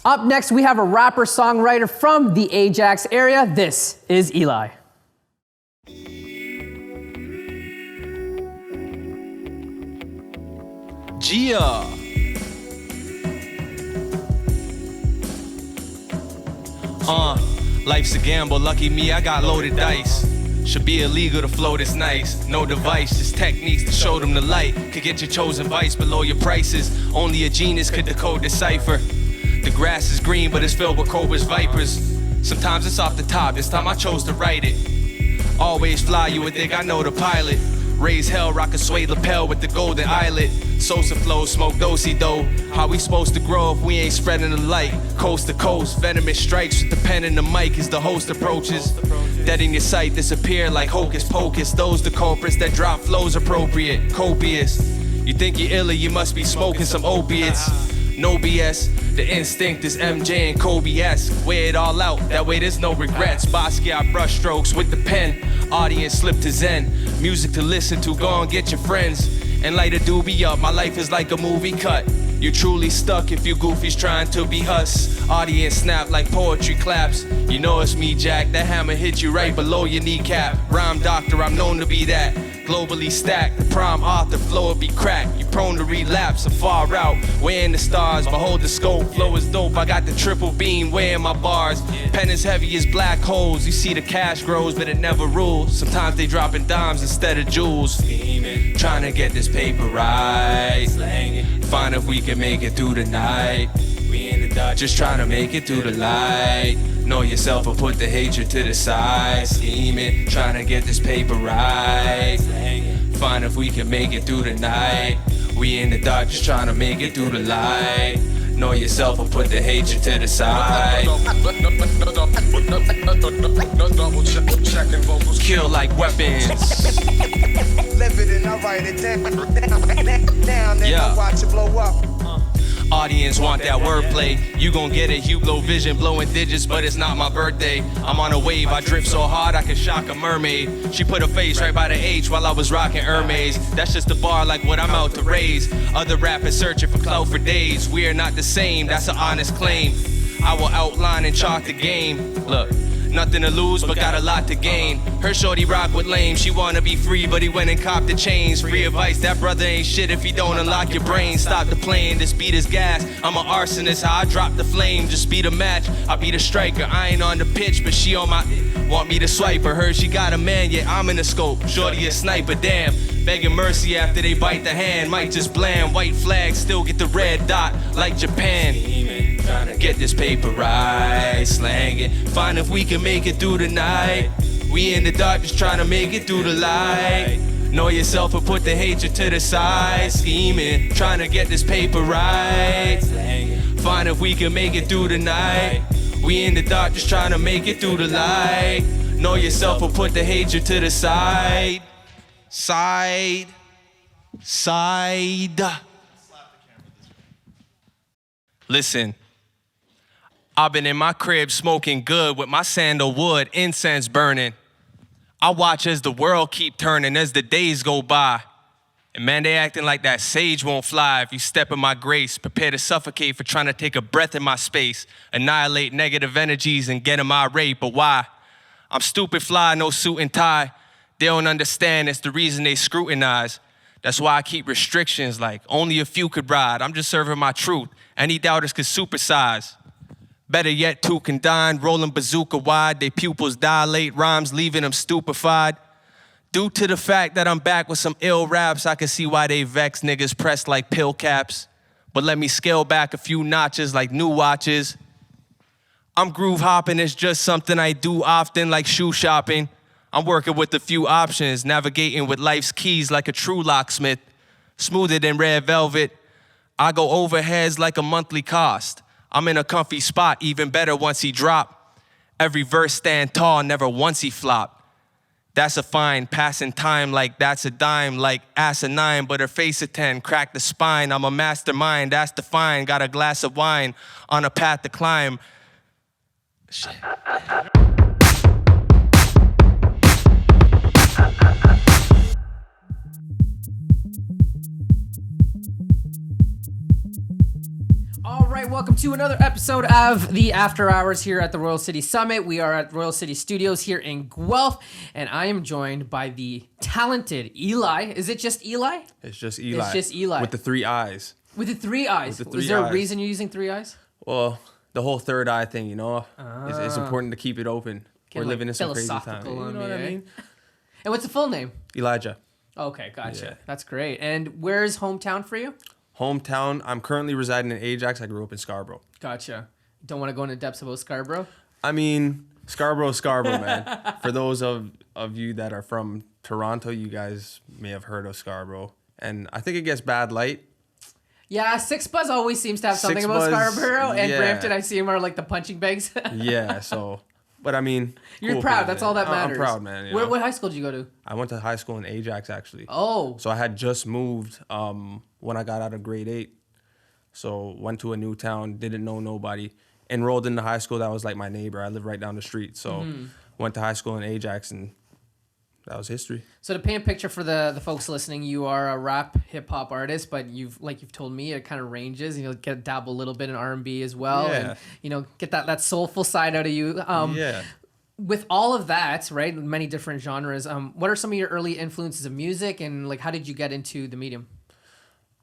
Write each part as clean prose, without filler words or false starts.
Up next, we have a rapper-songwriter from the Ajax area. This is ELiii. Gia. Life's a gamble, lucky me, I got loaded dice. Should be illegal to flow this nice. No device, just techniques to show them the light. Could get your chosen vice below your prices. Only a genius could decode the cipher. The grass is green, but it's filled with cobras, vipers. Sometimes it's off the top, this time I chose to write it. Always fly, you would think I know the pilot. Raise hell, rock a suede lapel with the golden eyelet. Sosa flow, smoke do-si-do. How we supposed to grow if we ain't spreading the light? Coast to coast, venomous strikes with the pen and the mic as the host approaches. Dead in your sight, disappear like hocus pocus. Those the culprits that drop flows appropriate, copious. You think you're ELiii, you must be smoking some opiates. No BS, the instinct is MJ and Kobe-esque. Wear it all out, that way there's no regrets. Basquiat brush strokes with the pen. Audience slip to zen. Music to listen to, go and get your friends. And light a doobie up, my life is like a movie cut. You're truly stuck if you goofies trying to be us. Audience snap like poetry claps. You know it's me, Jack, that hammer hit you right below your kneecap. Rhyme doctor, I'm known to be that. Globally stacked, the prime author, flow will be cracked. You prone to relapse, I'm far out. Weighing the stars, behold the scope. Flow is dope, I got the triple beam, weighing my bars. Pen is heavy as black holes. You see the cash grows, but it never rules. Sometimes they dropping dimes instead of jewels. Trying to get this paper right. Find if we can make it through the night. We in the dark, just trying to make it through the light. Know yourself or put the hatred to the side. Scheming, trying to get this paper right. Find if we can make it through the night. We in the dark, just trying to make it through the light. Know yourself or put the hatred to the side. Kill like weapons. Live it and I write it down. Then I watch it blow up. Audience want that wordplay. You gon' get it, Hublot vision, blowing digits, but it's not my birthday. I'm on a wave, I drift so hard I can shock a mermaid. She put her face right by the H while I was rocking Hermes. That's just a bar like what I'm out to raise. Other rappers searching for clout for days. We are not the same, that's an honest claim. I will outline and chalk the game. Look, nothing to lose, but got a lot to gain. Her shorty rock with lame, she wanna be free, but he went and copped the chains. Free advice, that brother ain't shit if he don't unlock your brain. Stop the plane, this beat is gas. I'm an arsonist, how I drop the flame. Just beat a match, I be the striker. I ain't on the pitch, but she on my... Want me to swipe her, heard she got a man, yeah, I'm in the scope. Shorty a sniper, damn. Begging mercy after they bite the hand. Might just bland, white flag, still get the red dot, like Japan. Trying to get this paper right, slang it. Find if we can make it through the night. We in the dark, just trying to make it through the light. Know yourself or put the hatred to the side. Scheming, trying to get this paper right. Find if we can make it through the night. We in the dark, just trying to make it through the light. Know yourself or put the hatred to the side. Side. Listen, I've been in my crib smoking good with my sandalwood, incense burning. I watch as the world keep turning as the days go by. And man, they acting like that sage won't fly if you step in my grace. Prepare to suffocate for trying to take a breath in my space. Annihilate negative energies and get them irate, but why? I'm stupid fly, no suit and tie. They don't understand, it's the reason they scrutinize. That's why I keep restrictions like only a few could ride. I'm just serving my truth. Any doubters could supersize. Better yet, two can dine, rolling bazooka wide. They pupils dilate, rhymes leaving them stupefied. Due to the fact that I'm back with some ill raps, I can see why they vex niggas pressed like pill caps. But let me scale back a few notches like new watches. I'm groove hopping, it's just something I do often like shoe shopping. I'm working with a few options, navigating with life's keys like a true locksmith. Smoother than red velvet. I go overheads like a monthly cost. I'm in a comfy spot, even better once he drop. Every verse stand tall, never once he flop. That's a fine, passing time like that's a dime, like asinine, but her face a 10, crack the spine. I'm a mastermind, that's defined. Got a glass of wine on a path to climb. Shit. All right, welcome to another episode of the After Hours here at the Royal City Summit. We are at Royal City Studios here in Guelph, and I am joined by the talented ELiii. Is it just ELiii? It's just ELiii. It's just ELiii. With the 3 eyes. With the 3 eyes. With the 3 Is there a eyes. reason you're using 3 eyes? Well, the whole third eye thing, you know? It's important to keep it open. We're living in some crazy time. philosophical You on know me, what I eh? mean? And what's the full name? Elijah. Okay, gotcha. Yeah. That's great. And where's hometown for you? Hometown, I'm currently residing in Ajax. I grew up in Scarborough. Gotcha. Don't want to go into depths about Scarborough? I mean, Scarborough, man. For those of you that are from Toronto, you guys may have heard of Scarborough. And I think it gets bad light. Yeah, Six Buzz always seems to have something Six about Buzz, Scarborough, and yeah. Brampton, I see him are like the punching bags. Yeah, so... But I mean... You're cool proud. place, That's man. all that matters. I'm proud, man. You Where, know? what high school did you go to? I went to high school in Ajax, actually. Oh. So I had just moved when I got out of grade 8. So went to a new town, didn't know nobody. Enrolled into high school, that was like my neighbor. I live right down the street. So went to high school in Ajax, and that was history. So to paint a picture for the folks listening, you are a rap hip hop artist, but you've told me, it kind of ranges. You know, get dabble a little bit in R&B as well, Yeah. and get that soulful side out of you. Yeah. With all of that, right, many different genres. What are some of your early influences of music, and like how did you get into the medium?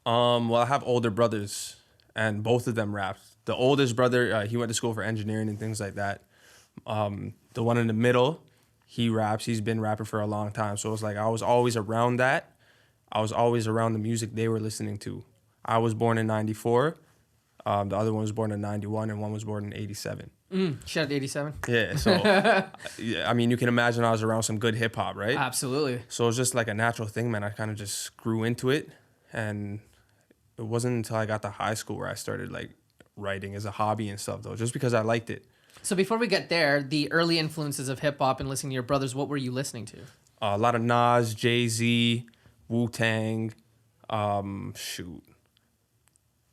Well, I have older brothers, and both of them rapped. The oldest brother, he went to school for engineering and things like that. The one in the middle, he raps. He's been rapping for a long time. So it's like I was always around that. I was always around the music they were listening to. I was born in 94. The other one was born in 91, and one was born in 87. Shout out to 87. Yeah, so, yeah, I mean, you can imagine I was around some good hip hop, right? Absolutely. So it was just like a natural thing, man. I kind of just grew into it. And it wasn't until I got to high school where I started like writing as a hobby and stuff, though, just because I liked it. So before we get there, the early influences of hip hop and listening to your brothers, what were you listening to? A lot of Nas, Jay-Z, Wu-Tang,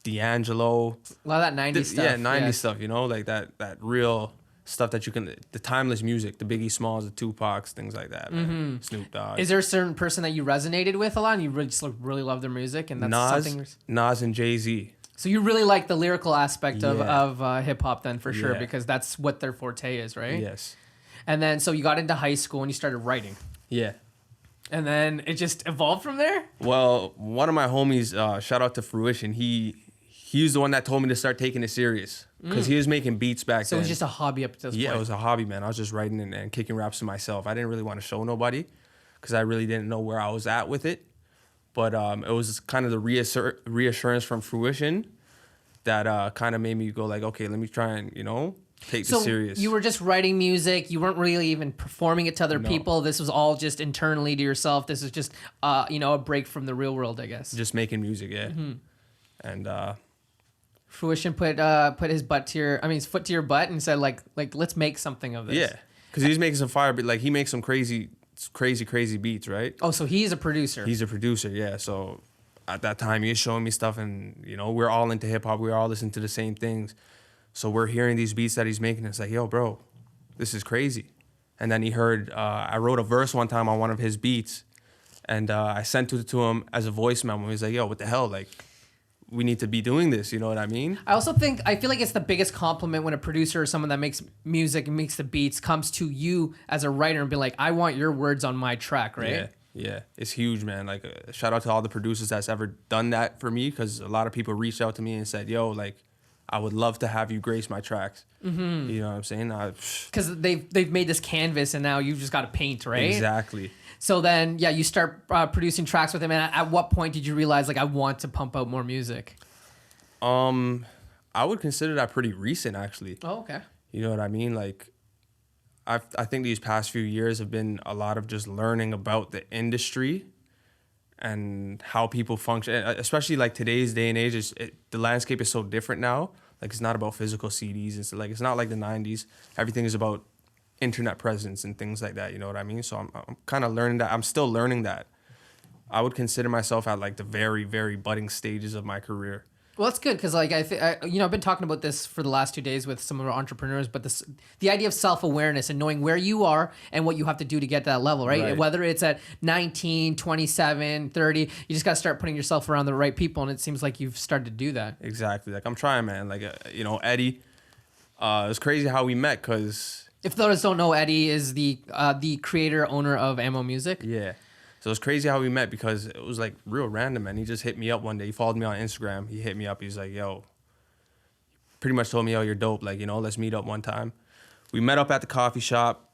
D'Angelo. A lot of that 90s stuff. Yeah, 90s stuff, you know, like that real stuff that you can, the timeless music, the Biggie Smalls, the Tupacs, things like that, man. Snoop Dogg. Is there a certain person that you resonated with a lot and you really just really love their music, and that's something? Nas and Jay-Z. So you really like the lyrical aspect Yeah. of hip hop then, for sure, Yeah. because that's what their forte is, right? Yes. And then so you got into high school and you started writing, Yeah. and then it just evolved from there. Well, one of my homies, shout out to Fruition, he's the one that told me to start taking it serious because he was making beats back So then. it was just a hobby up to this Yeah, point. it was a hobby, man. I was just writing and kicking raps to myself. I didn't really want to show nobody because I really didn't know where I was at with it. But it was kind of the reassurance from Fruition that kind of made me go like, okay, let me try and, take So this serious. you were just writing music. You weren't really even performing it to other people. This was all just internally to yourself. This is just, a break from the real world, I guess. just making music, yeah. And Fruition put his foot to your butt and said like let's make something of this. yeah, because he's making some fire, but like he makes some crazy beats, right? Oh, so he's a producer. He's a producer, yeah. So at that time, he was showing me stuff, and we're all into hip hop. We're all listening to the same things. So we're hearing these beats that he's making. It's like, yo, bro, this is crazy. And then he heard I wrote a verse one time on one of his beats, and I sent it to him as a voice memo. He was like, yo, what the hell, like. We need to be doing this, you know what I mean? I feel like it's the biggest compliment when a producer or someone that makes music and makes the beats comes to you as a writer and be like, I want your words on my track, right? Yeah, it's huge, man. Like, shout out to all the producers that's ever done that for me, because a lot of people reached out to me and said, yo, like, I would love to have you grace my tracks. Mm-hmm. You know what I'm saying? Because they've made this canvas and now you've just got to paint, right? Exactly. So then, yeah, you start producing tracks with him. And at what point did you realize, like, I want to pump out more music? I would consider that pretty recent, actually. Oh, okay. You know what I mean? Like, I think these past few years have been a lot of just learning about the industry and how people function, especially like today's day and age. The landscape is so different now. Like, it's not about physical CDs. It's not like the 90s. Everything is about internet presence and things like that. You know what I mean? So I'm kind of learning that. I'm still learning that. I would consider myself at like the very, very budding stages of my career. Well, that's good because, like, I've been talking about this for the last 2 days with some of our entrepreneurs, but the idea of self-awareness and knowing where you are and what you have to do to get to that level, right? Whether it's at 19, 27, 30, you just got to start putting yourself around the right people, and it seems like you've started to do that. Exactly. Like, I'm trying, man. Like, Eddie, it's crazy how we met because... If those don't know, Eddie is the creator, owner of Ammo Music. Yeah. So it's crazy how we met because it was like real random, man. He just hit me up one day. He followed me on Instagram. He hit me up. He's like, yo, pretty much told me, yo, you're dope. Like, let's meet up one time. We met up at the coffee shop,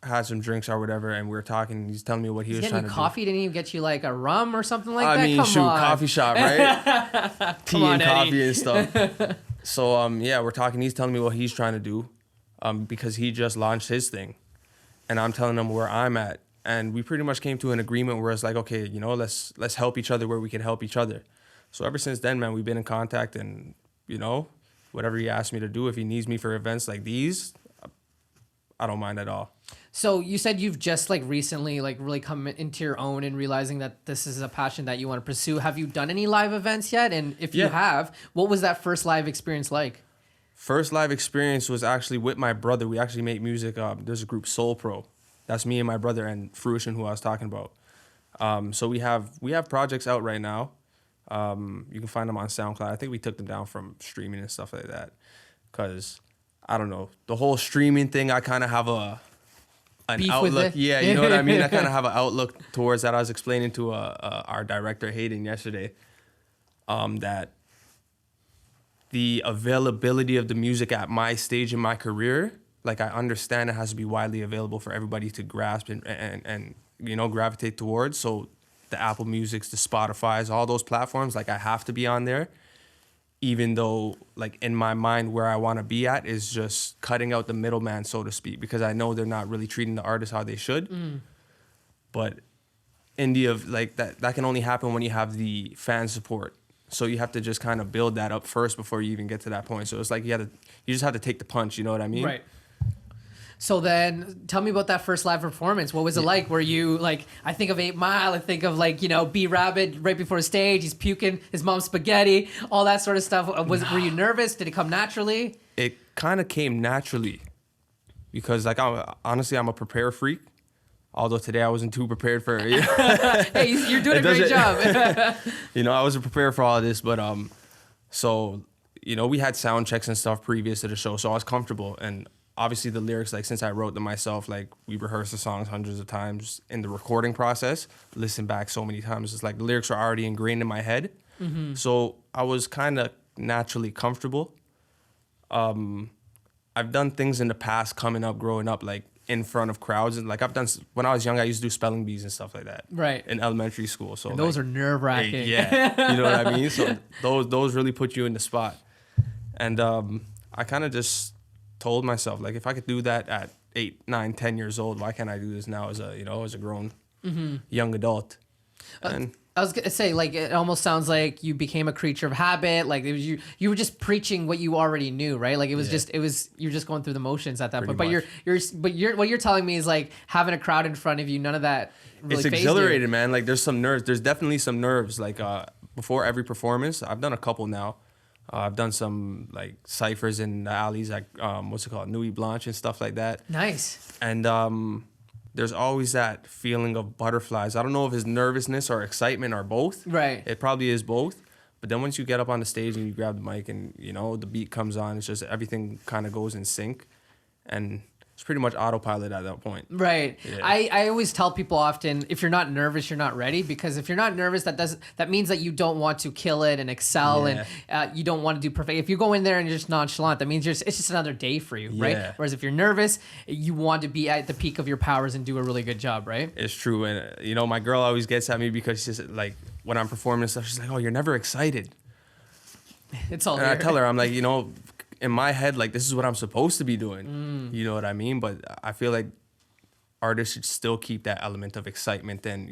had some drinks or whatever, and we were talking. He's telling me what he was trying to coffee? Didn't he get you like a rum or something like that? I mean, Come on. coffee shop, right? Tea and coffee and stuff. So, we're talking. He's telling me what he's trying to do because he just launched his thing. And I'm telling him where I'm at. And we pretty much came to an agreement where it's like, okay, let's help each other where we can help each other. So ever since then, man, we've been in contact, and whatever he asks me to do, if he needs me for events like these, I don't mind at all. So you said you've just like recently like really come into your own and realizing that this is a passion that you want to pursue. Have you done any live events yet? And if you have, what was that first live experience like? First live experience was actually with my brother. We actually make music. There's a group, Soul Pro. That's me and my brother and Fruition, who I was talking about. So we have projects out right now. You can find them on SoundCloud. I think we took them down from streaming and stuff like that. Because, I don't know, the whole streaming thing, I kind of have an beef outlook. With it? Yeah, you know what I mean? I kind of have an outlook towards that. I was explaining to our director, Hayden, yesterday, that the availability of the music at my stage in my career, like, I understand it has to be widely available for everybody to grasp and gravitate towards. So the Apple Musics, the Spotifys, all those platforms, like, I have to be on there, even though, like, in my mind, where I want to be at is just cutting out the middleman, so to speak, because I know they're not really treating the artist how they should. But that can only happen when you have the fan support. So you have to just kind of build that up first before you even get to that point. So it's like you just have to take the punch, you know what I mean? Right. So then tell me about that first live performance. What was it like? Were you like, I think of 8 Mile, I think of like, B-Rabbit right before the stage, he's puking his mom's spaghetti, all that sort of stuff. Were you nervous? Did it come naturally? It kind of came naturally because, like, I'm a prepare freak. Although today I wasn't too prepared for it. Hey, you're doing a great job. I wasn't prepared for all of this, but so we had sound checks and stuff previous to the show, so I was comfortable. And obviously the lyrics, like, since I wrote them myself, like, we rehearsed the songs hundreds of times in the recording process, listened back so many times. It's like the lyrics are already ingrained in my head. Mm-hmm. So I was kind of naturally comfortable. I've done things in the past coming up, growing up, like, in front of crowds. And, like, when I was young, I used to do spelling bees and stuff like that. Right. In elementary school. So and those are nerve-wracking. Yeah. You know what I mean? So those really put you in the spot. And I kind of just told myself, like, if I could do that at 8, 9, 10 years old, why can't I do this now as a grown young adult? And I was gonna say, like, it almost sounds like you became a creature of habit. Like, it was you were just preaching what you already knew, right? Like, you're just going through the motions at that point. But what you're telling me is, like, having a crowd in front of you, none of that really it's fazed exhilarating, you. man. Like, there's some nerves. There's definitely some nerves. Like, before every performance, I've done a couple now. I've done some, like, ciphers in the alleys, like, Nuit Blanche and stuff like that. Nice. And there's always that feeling of butterflies. I don't know if it's nervousness or excitement or both. Right. It probably is both. But then once you get up on the stage and you grab the mic and, the beat comes on, it's just everything kind of goes in sync. And it's pretty much autopilot at that point. Right. Yeah. I always tell people often, if you're not nervous, you're not ready. Because if you're not nervous, that means that you don't want to kill it and excel, and you don't want to do perfect. If you go in there and you're just nonchalant, that means it's just another day for you, right? Whereas if you're nervous, you want to be at the peak of your powers and do a really good job, right? It's true. And, my girl always gets at me because she's like, when I'm performing and stuff, she's like, oh, you're never excited. It's all And there. I tell her, I'm like, in my head, like, this is what I'm supposed to be doing. You know what I mean? But I feel like artists should still keep that element of excitement and,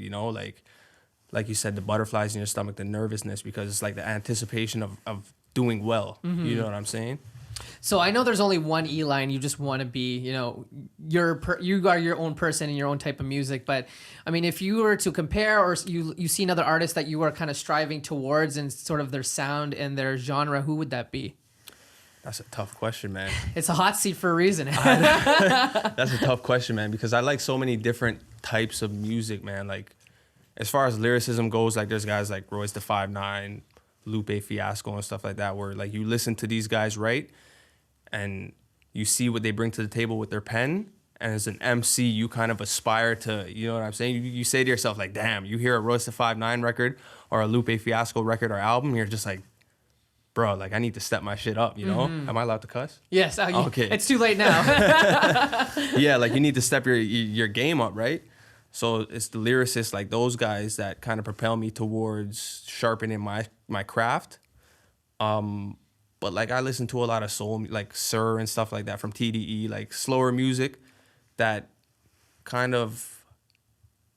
like you said, the butterflies in your stomach, the nervousness, because it's like the anticipation of doing well. You know what I'm saying? So I know there's only one ELiii, and you just want to be, you know, you are your own person and your own type of music. But I mean, if you were to compare, or you see another artist that you are kind of striving towards and sort of their sound and their genre, who would that be? That's a tough question, man. It's a hot seat for a reason. That's a tough question, man, because I like so many different types of music, man. Like, as far as lyricism goes, like, there's guys like Royce da 5'9", Lupe Fiasco and stuff like that, where, like, you listen to these guys write and you see what they bring to the table with their pen, and as an MC, you kind of aspire to, you know what I'm saying? You say to yourself, like, damn, you hear a Royce da 5'9" record or a Lupe Fiasco record or album, you're just like, bro, like, I need to step my shit up, you know? Am I allowed to cuss? Yes. Okay. It's too late now. Yeah, like, you need to step your game up, right? So it's the lyricists, like those guys, that kind of propel me towards sharpening my craft. But, like, I listen to a lot of soul, like Sir and stuff like that from TDE, like slower music that kind of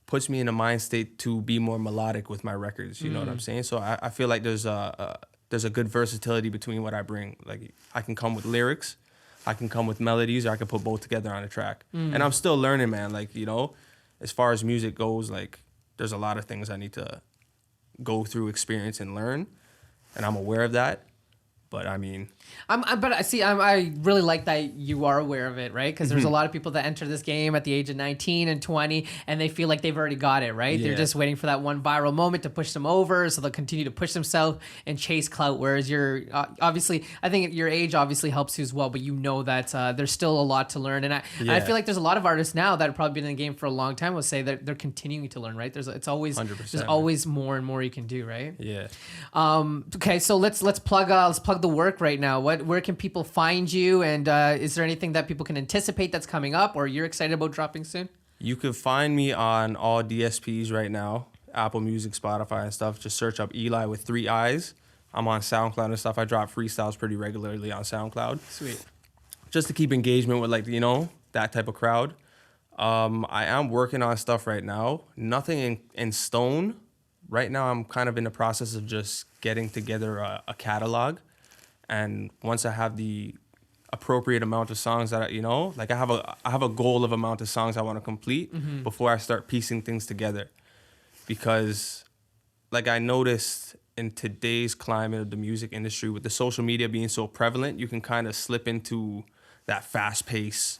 puts me in a mind state to be more melodic with my records, you know what I'm saying? So I feel like there's a good versatility between what I bring. Like, I can come with lyrics, I can come with melodies, or I can put both together on a track. And I'm still learning, man. Like, you know, as far as music goes, like, there's a lot of things I need to go through, experience, and learn. And I'm aware of that. But I mean, I really like that you are aware of it, right? Because there's a lot of people that enter this game at the age of 19 and 20, and they feel like they've already got it, right? Yeah. They're just waiting for that one viral moment to push them over, so they'll continue to push themselves and chase clout. Whereas you're obviously, I think your age obviously helps you as well, but you know that there's still a lot to learn. And I feel like there's a lot of artists now that have probably been in the game for a long time will say that they're continuing to learn, right? There's always more and more you can do, right? yeah. Okay, so let's plug the work right now. Where can people find you, and is there anything that people can anticipate that's coming up, or you're excited about dropping soon? You can find me on all DSPs right now, Apple Music, Spotify, and stuff. Just search up ELiii with 3 I's. I'm on SoundCloud and stuff. I drop freestyles pretty regularly on SoundCloud. Sweet. Just to keep engagement with, like, you know, that type of crowd. I am working on stuff right now. Nothing in stone. Right now, I'm kind of in the process of just getting together a catalog. And once I have the appropriate amount of songs that I have a goal of amount of songs I want to complete before I start piecing things together. Because, like, I noticed in today's climate of the music industry, with the social media being so prevalent, you can kind of slip into that fast pace.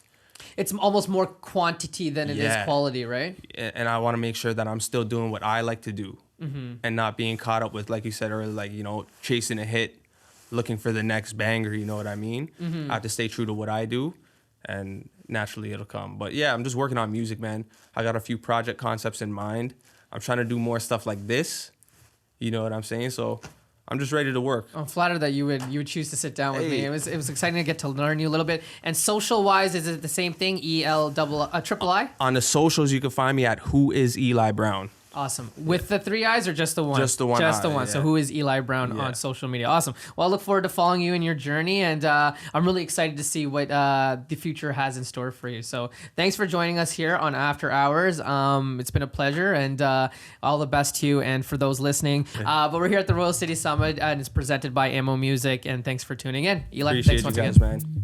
It's almost more quantity than it is quality, right? And I want to make sure that I'm still doing what I like to do and not being caught up with, like you said earlier, like, you know, chasing a hit, looking for the next banger, you know what I mean? I have to stay true to what I do, and naturally it'll come. But yeah, I'm just working on music, man. I got a few project concepts in mind. I'm trying to do more stuff like this, you know what I'm saying? So I'm just ready to work. I'm flattered that you would choose to sit down with me. It was exciting to get to learn you a little bit. And social wise, is it the same thing? ELiii? On the socials, you can find me at Who Is ELiii Brown. Awesome. With the 3 I's or just the one? Just the one. Just the one. Yeah. So Who Is ELiii Brown on social media? Awesome. Well, I look forward to following you in your journey, and I'm really excited to see what the future has in store for you. So thanks for joining us here on After Hours. It's been a pleasure, and all the best to you and for those listening. But we're here at the Royal City Summit, and it's presented by Ammo Music, and thanks for tuning in. ELiii, Appreciate thanks once you guys, again. man.